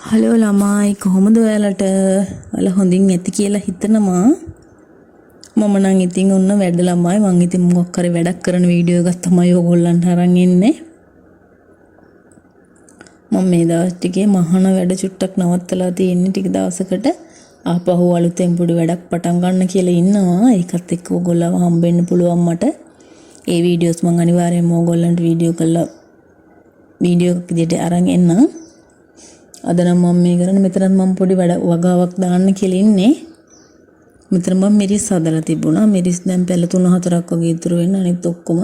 Hello ළමයි කොහොමද ඔයාලට? ඔයාලා හොඳින් ඇති කියලා හිතනවා. මම නම් ඉතින් ඔන්න වැඩ ළමයි මං ඉතින් මොකක් හරි වැඩක් කරන වීඩියෝ එකක් තමයි ඔයගොල්ලන්ට අරන් එන්නේ. මම මේ දවස් ටිකේ මහාන වැඩ චුට්ටක් නවත්තලා තියෙන්නේ ටික දවසකට. ආපහු අලුතෙන් පොඩි වැඩක් පටන් ගන්න කියලා ඉන්නවා. ඒකත් එක්ක ඔයගොල්ලව හම්බෙන්න පුළුවන් මට. ඒ වීඩියෝස් මං අනිවාර්යයෙන්ම ඔයගොල්ලන්ට වීඩියෝ එකක් විදිහට අරන් එන්නම්. අද නම් මම මේ කරන්නේ මෙතනත් මම පොඩි වැඩ වගාවක් දාන්න කියලා ඉන්නේ. මෙතන මම මිරිස් හදලා තිබුණා. මිරිස් දැන් පැල 3-4ක් වගේ ඉතුරු වෙන අනිත් ඔක්කොම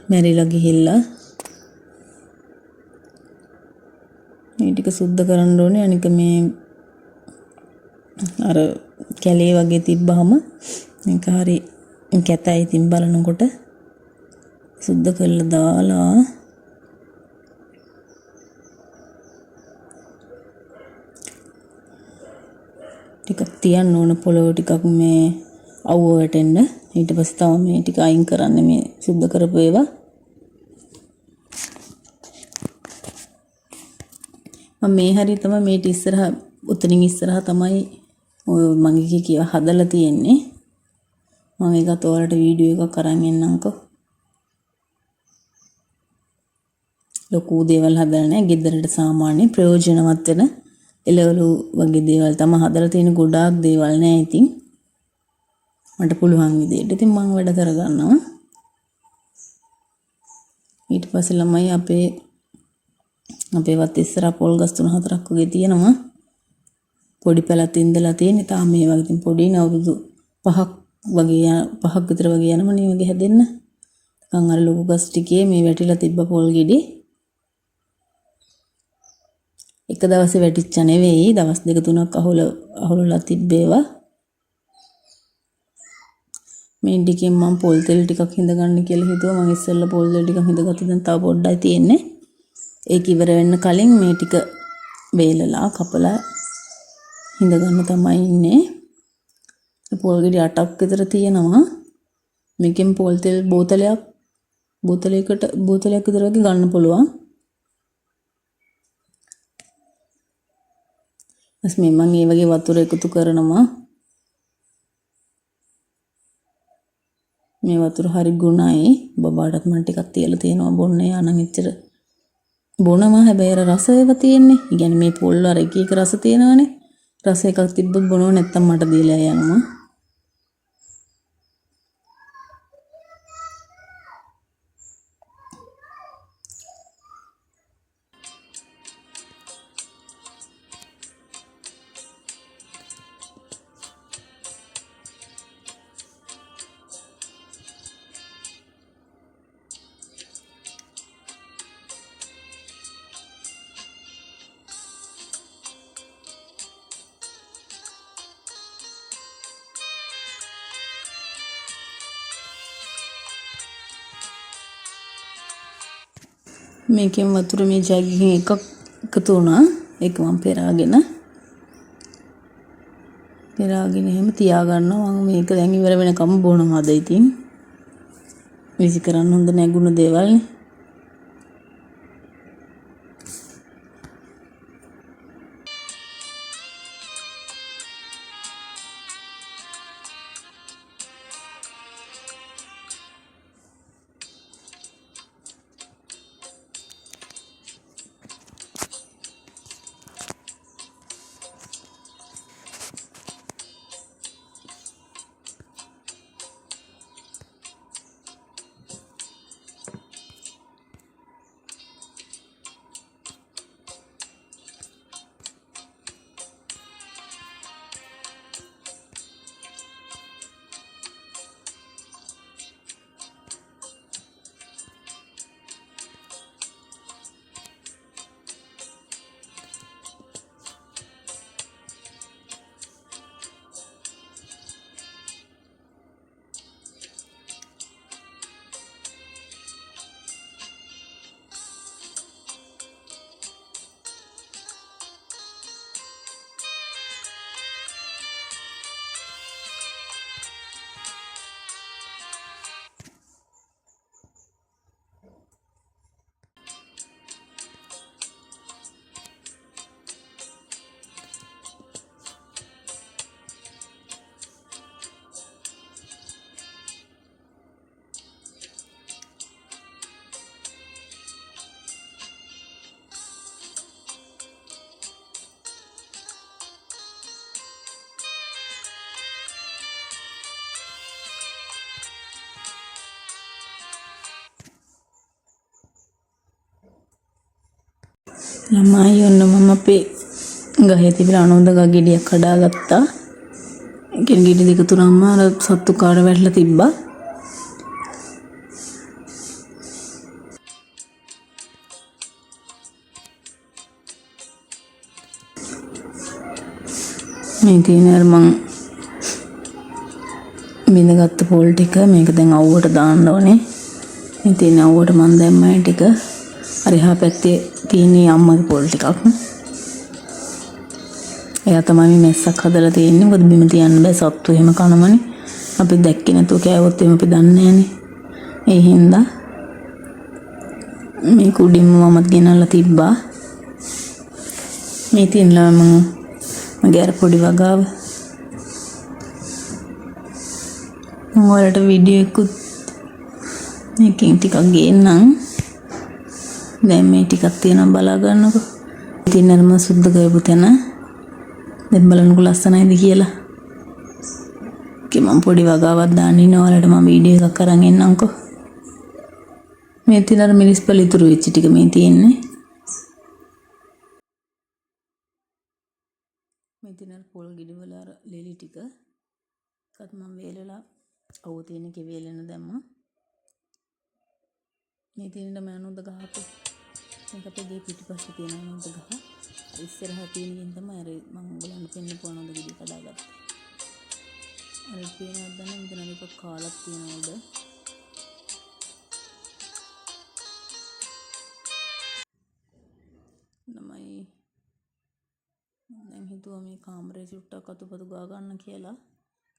මැරිලා ගිහිල්ලා. මේ ටික සුද්ධ කරන්න ඕනේ. අනික මේ අර කැලේ වගේ තිබ්බහම මේක හරි කැතයි. ඉතින් බලනකොට සුද්ධ කරලා දාලා ටිකක් තියන්න ඕන පොළොව ටිකක් මේ අවුව වැටෙන්න. ඊට පස්සේ තමයි මේ ටික අයින් කරන්නේ මේ සුද්ධ කරපු ඒවා. මම මේ හරිය තමයි මේ ඉස්සරහ උතනින් ඉස්සරහ තමයි ඔය මගේ කිය හදලා තියෙන්නේ. මම ඒකත් ඔයාලට වීඩියෝ එකක් අරන් එන්නම්කෝ. ලොකු දේවල් හදලා නැහැ. ගෙදරට සාමාන්‍ය ප්‍රයෝජනවත් වෙන එළවලු වගේ දේවල් තමයි හදලා තියෙන. ගොඩාක් දේවල් නෑ. ඉතින් මට පුළුවන් විදියට ඉතින් මම වැඩ කරගන්නවා. ඊට පස්සේ ළමයි අපේ වත් ඉස්සරහ පොල් ගස් 3-4ක් වගේ තියෙනවා. පොඩි පැලත් ඉඳලා තියෙන. තාම මේ වගේ ඉතින් පොඩි නවුරුදු 5ක් විතර වගේ යනම නේ වගේ හැදෙන්න. නිකන් අර ලොකු ගස් ටිකේ මේ වැටිලා තිබ්බ පොල් ගෙඩි එක දවසේ වැටිච්ච නෙවෙයි, දවස් 2-3ක් අහුලලා තිබ්බේවා. මේ ටිකෙන් මම පොල් තෙල් ටිකක් හිඳ ගන්න කියලා හිතුවා. මම ඉස්සෙල්ලා පොල් තෙල් ටිකක් හිඳගත්තා. දැන් තව පොඩ්ඩයි තියෙන්නේ. ඒක ඉවර වෙන්න කලින් මේ ටික වේලලා කපලා හිඳ ගන්න තමයි ඉන්නේ. පොල් ගෙඩි 8ක් විතර තියෙනවා. මේකෙන් පොල් තෙල් බෝතලයකට විතර වගේ ගන්න පුළුවන්. මම මේ වගේ වතුර එකතු කරනවා. මේ වතුර හරි ගුණයි. බබාටත් මම ටිකක් තියලා තියෙනවා බොන්නේ. අනන් එච්චර බොනවා. හැබැයි අර රස ඒවා තියෙන්නේ. ඒ කියන්නේ මේ පොල් වල එක රස තියෙනවානේ. රස එකක් තිබ්බොත් බොනව නැත්තම් මට දීලා යනවා. මේකෙන් වතුර මේ ජග්ගෙන් එකක් එකතු වුණා. ඒක මම පෙරාගෙන එහෙම තියාගන්නවා. මම මේක දැන් ඉවර වෙනකම් බොනවාද ඉතින්. විසි කරන්න හොඳ නැගුණ දේවල්නේ. ළමයි ඔන්න මම අපේ ගහේ තිබිලා අනුන්දගා ගෙඩියක් කඩාගත්තා. ගෙඩි දෙක තුනක්ම අර සත්තු කාට වැටලා තිබ්බා. මේ තියෙන අර මං බිඳගත්ත පොල් ටික මේක දැන් අවුවට දාන්න ඕනේ. මේ තියෙන අවුවට මන් දැම්මයි ටික. අර එහා පැත්තේ තියෙන අම්මගේ පොල් ටිකක්. එයා තමයි මැස්සක් හදලා තියෙන්නේ. මොකද බිම තියන්න බෑ සත්තු එහෙම කනමනේ. අපි දැක්කේ නැතුව කෑවොත් එහෙම අපි දන්නේ නැහනේ. ඒ හින්දා මේ කුඩින්ම මමත් ගෙනල්ලා තිබ්බා. මේ තියෙනවා මගේ අර පොඩි වගාව. මම ඔයාලට වීඩියෝ එකකුත් මේකෙන් ටිකක් ගේන්නම්. දැන් මේ ටිකක් තියෙනවා බලා ගන්නකො. ඉතින් අර මම සුද්ධ කරපු තැන දැන් බලන්නකො ලස්සනයිද කියලා. මම පොඩි වගාවක් දාන්න ඉන්නවා. ඔයාලට මම වීඩියෝ එකක් අරන් එන්නම්කො. මේ තියෙන අර මිරිස් පළ ඉතුරු වෙච්ච ටික මේ තියෙන්නේ. මේ තියෙන අර පොල් ගෙඩි වල අර ලෙලි ටික එකත් මම වේලලා අවුව තියෙන එකේ වේලෙන දැම්මා. මේ තියෙන මනෝද ගහපු මේක අපේ ගේ පිටිපස්සේ තියෙන මනෝද ගහ. ඉස්සරහා තියෙන එකෙන් තමයි අර මම ඔයගලන්ට පෙන්නපු මනෝද ගෙඩි කඩාගත්තේ. අර පේනවද දැන් මෙතන එක කාලක් තියෙනවද? නමයි දැන් හිතුවා මේ කාමරේ චුට්ටක් අතුපතු ගා ගන්න කියලා.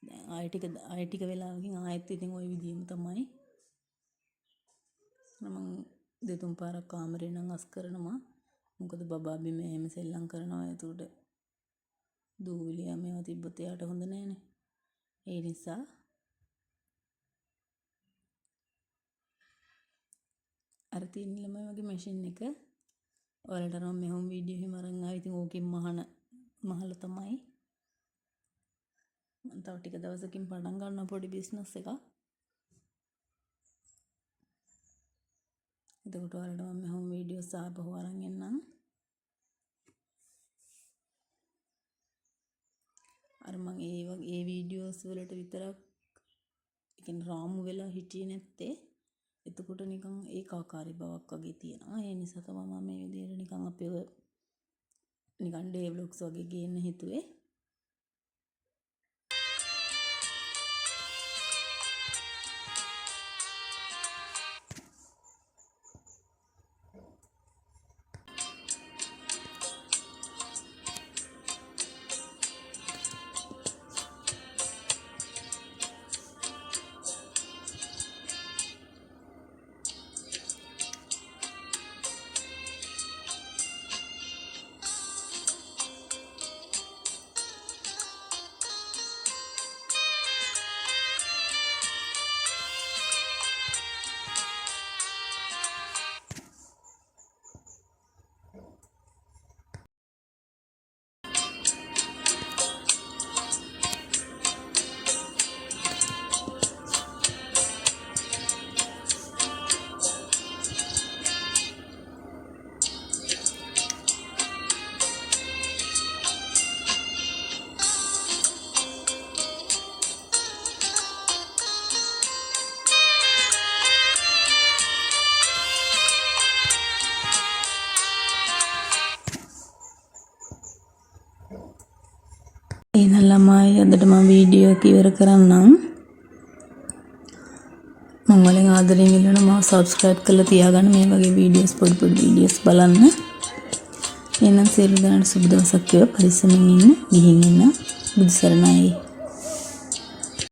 දැන් ආයෙ ටික වෙලාවකින් ආයෙත් ඉතින් ওই විදිහම තමයි. මම දෙතුන් පාරක් කාමරේ නම් අස් කරනවා. මොකද බබා බිම එහෙම සෙල්ලම් කරනවා. ඒකට දූවිලියා මේවා තිබ්බොත් එයාට හොඳ නෑනේ. ඒ නිසා අර තියෙන ළමයි වගේ මැෂින් එක ඔයාලට නම් මෙහොම වීඩියෝ එහෙම අරන් ආවා. ඉතින් ඕකෙන් මහල තමයි. මම තව ටික දවසකින් පටන් ගන්නවා පොඩි බිස්නස් එකක්. එතකොට ඔයාලට මම මෙහොම වීඩියෝස් ආපහු අරන් එන්නම්. අර මම ඒ වීඩියෝස් වලට විතරක් කියන්නේ රාමු වෙලා හිටියේ නැත්තේ. එතකොට නිකන් ඒකාකාරී බවක් වගේ තියෙනවා. ඒ නිසා තමයි මම මේ විදිහට නිකන් අපේ නිකන් ඩේ ව්ලොග්ස් වගේ ගේන්න හිතුවේ. එහෙනම් ළමයි අදට මම වීඩියෝ එක ඉවර කරන්නම්. මම වලින් ආදරෙන් ඉල්ලනවා මාව subscribe කරලා තියාගන්න මේ වගේ වීඩියෝස් පොඩි වීඩියෝස් බලන්න. එහෙනම් සියලු දෙනාට සුබ දවසක් වේවා. පරිස්සමින් ඉන්න. ගිහින් ඉන්න. බුදු සරණයි.